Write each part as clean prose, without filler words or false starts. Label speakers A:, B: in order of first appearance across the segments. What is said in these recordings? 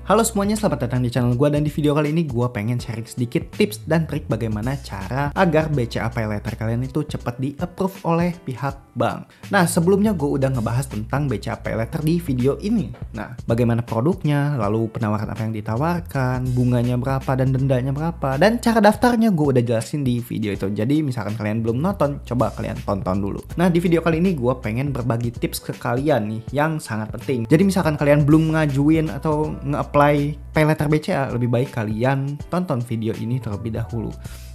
A: Halo semuanya, selamat datang di channel gue, dan di video kali ini gue pengen sharing sedikit tips dan trik bagaimana cara agar BCA Paylater kalian itu cepat di-approve oleh pihak bank. Nah, sebelumnya gue udah ngebahas tentang BCA Paylater di video ini. Nah, bagaimana produknya, lalu penawaran apa yang ditawarkan, bunganya berapa dan dendanya berapa, dan cara daftarnya gue udah jelasin di video itu. Jadi misalkan kalian belum nonton, coba kalian tonton dulu. Nah, di video kali ini gue pengen berbagi tips ke kalian nih yang sangat penting. Jadi misalkan kalian belum ngajuin atau nge-apply Paylater BCA, lebih baik kalian tonton video ini terlebih dahulu.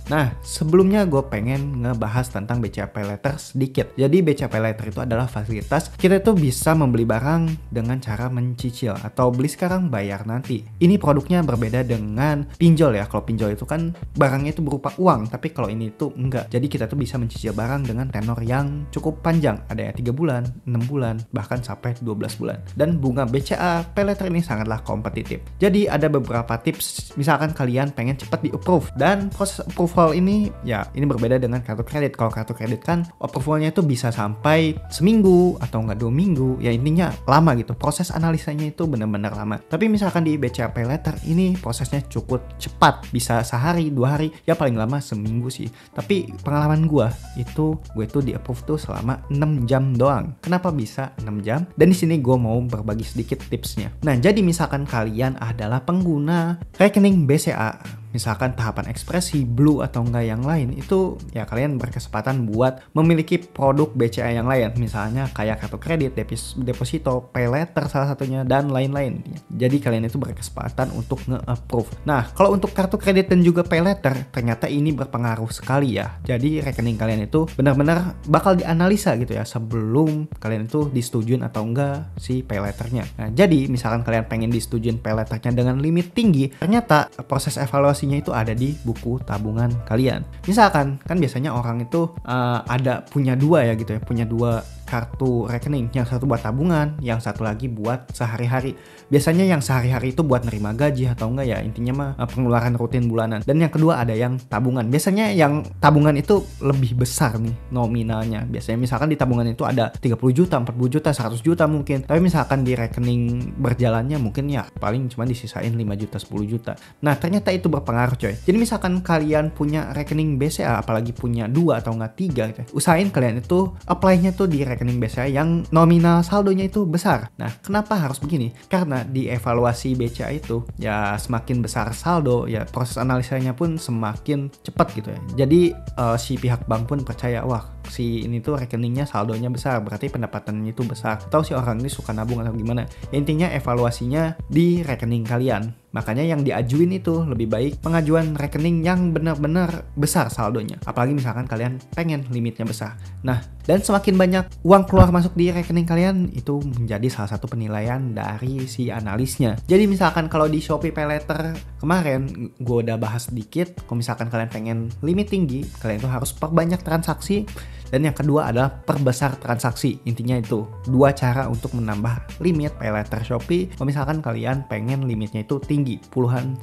A: Nah, sebelumnya gue pengen ngebahas tentang BCA Paylater sedikit. Jadi BCA Paylater itu adalah fasilitas kita itu bisa membeli barang dengan cara mencicil atau beli sekarang bayar nanti. Ini produknya berbeda dengan pinjol ya. Kalau pinjol itu kan barangnya itu berupa uang, tapi kalau ini tuh enggak. Jadi kita tuh bisa mencicil barang dengan tenor yang cukup panjang. Ada yang 3 bulan, 6 bulan, bahkan sampai 12 bulan. Dan bunga BCA Paylater ini sangatlah kompetitif. Jadi ada beberapa tips, misalkan kalian pengen cepat di-approve, dan proses approval ini ya ini berbeda dengan kartu kredit. Kalau kartu kredit kan approvalnya itu bisa sampai seminggu atau enggak 2 minggu, ya intinya lama gitu. Proses analisanya itu benar-benar lama. Tapi misalkan di BCA Paylater ini prosesnya cukup cepat, bisa sehari 2 hari, ya paling lama seminggu sih. Tapi pengalaman gue itu di approve tuh selama 6 jam doang. Kenapa bisa 6 jam? Dan di sini gue mau berbagi sedikit tipsnya. Nah, jadi misalkan kalian adalah pengguna rekening BCA, misalkan tahapan ekspresi, blue atau enggak yang lain, itu ya kalian berkesempatan buat memiliki produk BCA yang lain, misalnya kayak kartu kredit, deposito, Paylater salah satunya, dan lain-lain. Jadi kalian itu berkesempatan untuk nge-approve. Nah, kalau untuk kartu kredit dan juga Paylater, ternyata ini berpengaruh sekali ya. Jadi rekening kalian itu benar-benar bakal dianalisa gitu ya sebelum kalian itu disetujuin atau enggak si Paylaternya. Nah, jadi misalkan kalian pengen disetujuin Paylaternya dengan limit tinggi, ternyata proses evaluasi itu ada di buku tabungan kalian. Misalkan kan biasanya orang itu ada punya dua ya gitu ya, punya dua kartu rekening, yang satu buat tabungan, yang satu lagi buat sehari-hari. Biasanya yang sehari-hari itu buat nerima gaji atau enggak ya, intinya mah pengeluaran rutin bulanan. Dan yang kedua ada yang tabungan. Biasanya yang tabungan itu lebih besar nih nominalnya. Biasanya misalkan di tabungan itu ada 30 juta, 40 juta, 100 juta mungkin. Tapi misalkan di rekening berjalannya mungkin ya paling cuma disisain 5 juta, 10 juta. Nah, ternyata itu berpengaruh coy. Jadi misalkan kalian punya rekening BCA, apalagi punya 2 atau enggak 3 gitu, usahain kalian itu apply-nya tuh di rekening BCA yang nominal saldonya itu besar. Nah, kenapa harus begini? Karena di evaluasi BCA itu ya semakin besar saldo, ya proses analisanya pun semakin cepat gitu ya. Jadi si pihak bank pun percaya, wah si ini tuh rekeningnya saldonya besar, berarti pendapatannya itu besar. Atau si orang ini suka nabung atau gimana. Ya, intinya evaluasinya di rekening kalian. Makanya yang diajuin itu lebih baik pengajuan rekening yang benar-benar besar saldonya. Apalagi misalkan kalian pengen limitnya besar. Nah, dan semakin banyak uang keluar masuk di rekening kalian, itu menjadi salah satu penilaian dari si analisnya. Jadi misalkan kalau di Shopee Paylater kemarin gue udah bahas sedikit, kalau misalkan kalian pengen limit tinggi, kalian itu harus perbanyak transaksi. Dan yang kedua adalah perbesar transaksi. Intinya itu dua cara untuk menambah limit Paylater Shopee. Kalau misalkan kalian pengen limitnya itu tinggi, belasan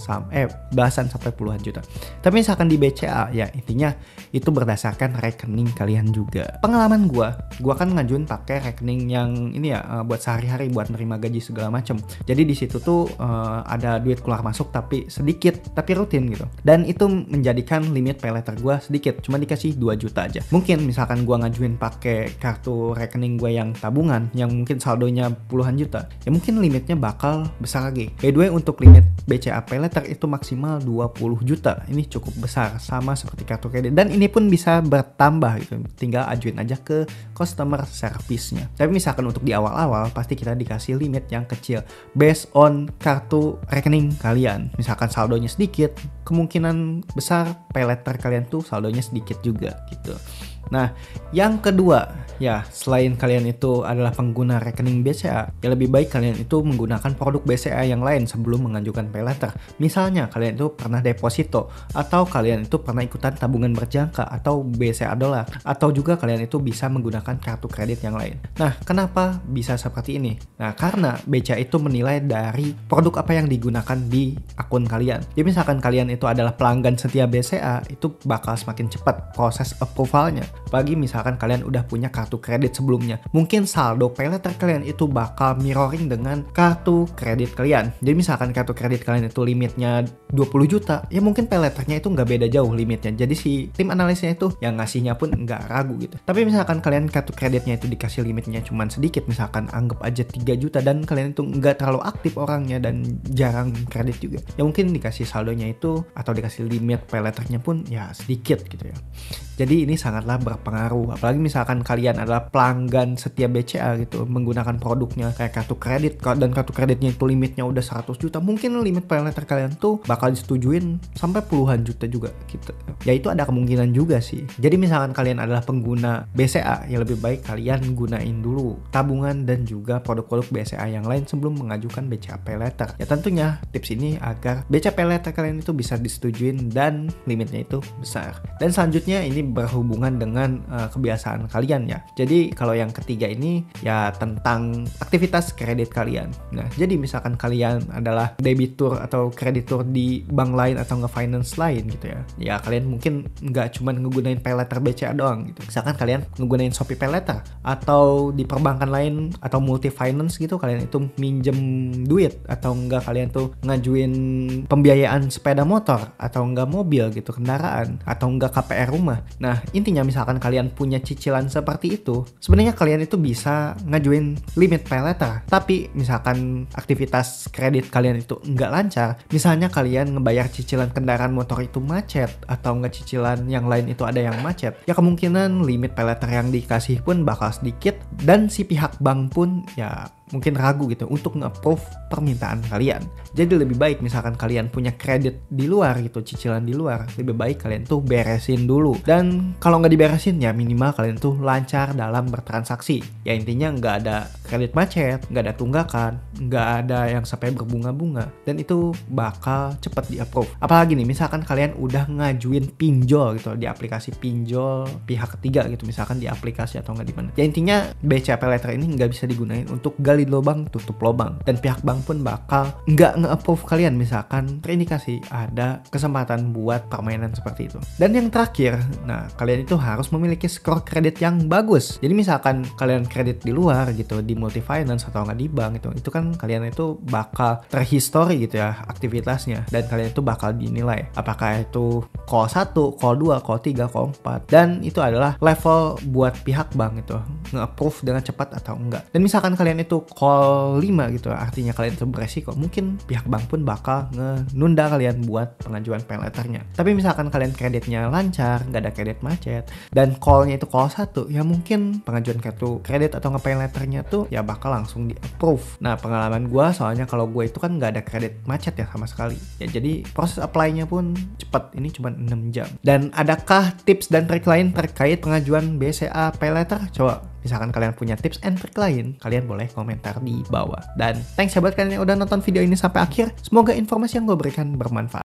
A: sampai puluhan juta. Tapi misalkan di BCA ya intinya itu berdasarkan rekening kalian juga. Pengalaman gua kan ngajuin pakai rekening yang ini ya buat sehari-hari, buat nerima gaji segala macam. Jadi di situ tuh ada duit keluar masuk tapi sedikit, tapi rutin gitu. Dan itu menjadikan limit Paylater gua sedikit, cuma dikasih 2 juta aja. Mungkin misalkan gue ngajuin pakai kartu rekening gue yang tabungan yang mungkin saldonya puluhan juta, ya mungkin limitnya bakal besar lagi. By the way, untuk limit BCA Paylater itu maksimal 20 juta. Ini cukup besar, sama seperti kartu kredit, dan ini pun bisa bertambah gitu. Tinggal ajuin aja ke customer service-nya. Tapi misalkan untuk di awal-awal pasti kita dikasih limit yang kecil based on kartu rekening kalian. Misalkan saldonya sedikit, kemungkinan besar Paylater kalian tuh saldonya sedikit juga gitu. Nah, yang kedua, ya selain kalian itu adalah pengguna rekening BCA, ya lebih baik kalian itu menggunakan produk BCA yang lain sebelum mengajukan Paylater. Misalnya kalian itu pernah deposito, atau kalian itu pernah ikutan tabungan berjangka atau BCA dolar, atau juga kalian itu bisa menggunakan kartu kredit yang lain. Nah, kenapa bisa seperti ini? Nah, karena BCA itu menilai dari produk apa yang digunakan di akun kalian. Jadi misalkan kalian itu adalah pelanggan setia BCA, itu bakal semakin cepat proses approvalnya. Apalagi misalkan kalian udah punya kartu kredit sebelumnya. Mungkin saldo paylater kalian itu bakal mirroring dengan kartu kredit kalian. Jadi misalkan kartu kredit kalian itu limitnya 20 juta, ya mungkin payletternya itu nggak beda jauh limitnya. Jadi si tim analisnya itu yang ngasihnya pun nggak ragu gitu. Tapi misalkan kalian kartu kreditnya itu dikasih limitnya cuma sedikit, misalkan anggap aja 3 juta dan kalian itu nggak terlalu aktif orangnya dan jarang kredit juga, ya mungkin dikasih saldonya itu atau dikasih limit payletternya pun ya sedikit gitu ya. Jadi ini sangatlah berpengaruh. Apalagi misalkan kalian adalah pelanggan setia BCA gitu, menggunakan produknya kayak kartu kredit, dan kartu kreditnya itu limitnya udah 100 juta, mungkin limit paylater kalian tuh bakal disetujuin sampai puluhan juta juga gitu. Ya itu ada kemungkinan juga sih. Jadi misalkan kalian adalah pengguna BCA, ya lebih baik kalian gunain dulu tabungan dan juga produk-produk BCA yang lain sebelum mengajukan BCA paylater. Ya tentunya tips ini agar BCA paylater kalian itu bisa disetujuin dan limitnya itu besar. Dan selanjutnya ini berhubungan dengan kebiasaan kalian ya. Jadi kalau yang ketiga ini ya tentang aktivitas kredit kalian. Nah, jadi misalkan kalian adalah debitur atau kreditur di bank lain atau nge-finance lain gitu ya. Ya kalian mungkin nggak cuma ngegunain paylater BCA doang gitu. Misalkan kalian ngegunain Shopee Paylater atau di perbankan lain atau multi finance gitu, kalian itu minjem duit atau enggak kalian tuh ngajuin pembiayaan sepeda motor atau enggak mobil gitu, kendaraan atau enggak KPR rumah. Nah, intinya misalkan kalian punya cicilan seperti itu, sebenarnya kalian itu bisa ngajuin limit paylater. Tapi misalkan aktivitas kredit kalian itu nggak lancar, misalnya kalian ngebayar cicilan kendaraan motor itu macet atau nggak cicilan yang lain itu ada yang macet, ya kemungkinan limit paylater yang dikasih pun bakal sedikit dan si pihak bank pun ya mungkin ragu gitu untuk nge-approve permintaan kalian. Jadi lebih baik misalkan kalian punya kredit di luar gitu, cicilan di luar, lebih baik kalian tuh beresin dulu. Dan kalau nggak diberesin ya minimal kalian tuh lancar dalam bertransaksi. Ya intinya nggak ada kredit macet, nggak ada tunggakan, nggak ada yang sampai berbunga-bunga. Dan itu bakal cepet di-approve. Apalagi nih misalkan kalian udah ngajuin pinjol gitu di aplikasi pinjol pihak ketiga gitu, misalkan di aplikasi atau nggak di mana. Ya intinya BCA Paylater ini nggak bisa digunain untuk gali lubang tutup lubang, dan pihak bank pun bakal nggak nge-approve kalian misalkan terindikasi ada kesempatan buat permainan seperti itu. Dan yang terakhir, nah kalian itu harus memiliki skor kredit yang bagus. Jadi misalkan kalian kredit di luar gitu, di multi finance atau nggak di bank itu kan kalian itu bakal terhistori gitu ya aktivitasnya, dan kalian itu bakal dinilai apakah itu call 1, call 2, call 3, call 4, dan itu adalah level buat pihak bank itu nge-approve dengan cepat atau enggak. Dan misalkan kalian itu call 5 gitu, artinya kalian itu beresiko, mungkin pihak bank pun bakal ngenunda kalian buat pengajuan payletternya. Tapi misalkan kalian kreditnya lancar, nggak ada kredit macet, dan callnya itu call 1, ya mungkin pengajuan kartu kredit atau nge-payletternya tuh ya bakal langsung di-approve. Nah pengalaman gue soalnya kalau gue itu kan nggak ada kredit macet ya sama sekali. Ya jadi proses apply-nya pun cepat, ini cuma 6 jam. Dan adakah tips dan trik lain terkait pengajuan BCA payletter? Coba misalkan kalian punya tips and trik lain, kalian boleh komentar di bawah. Dan thanks ya buat kalian yang udah nonton video ini sampai akhir. Semoga informasi yang gue berikan bermanfaat.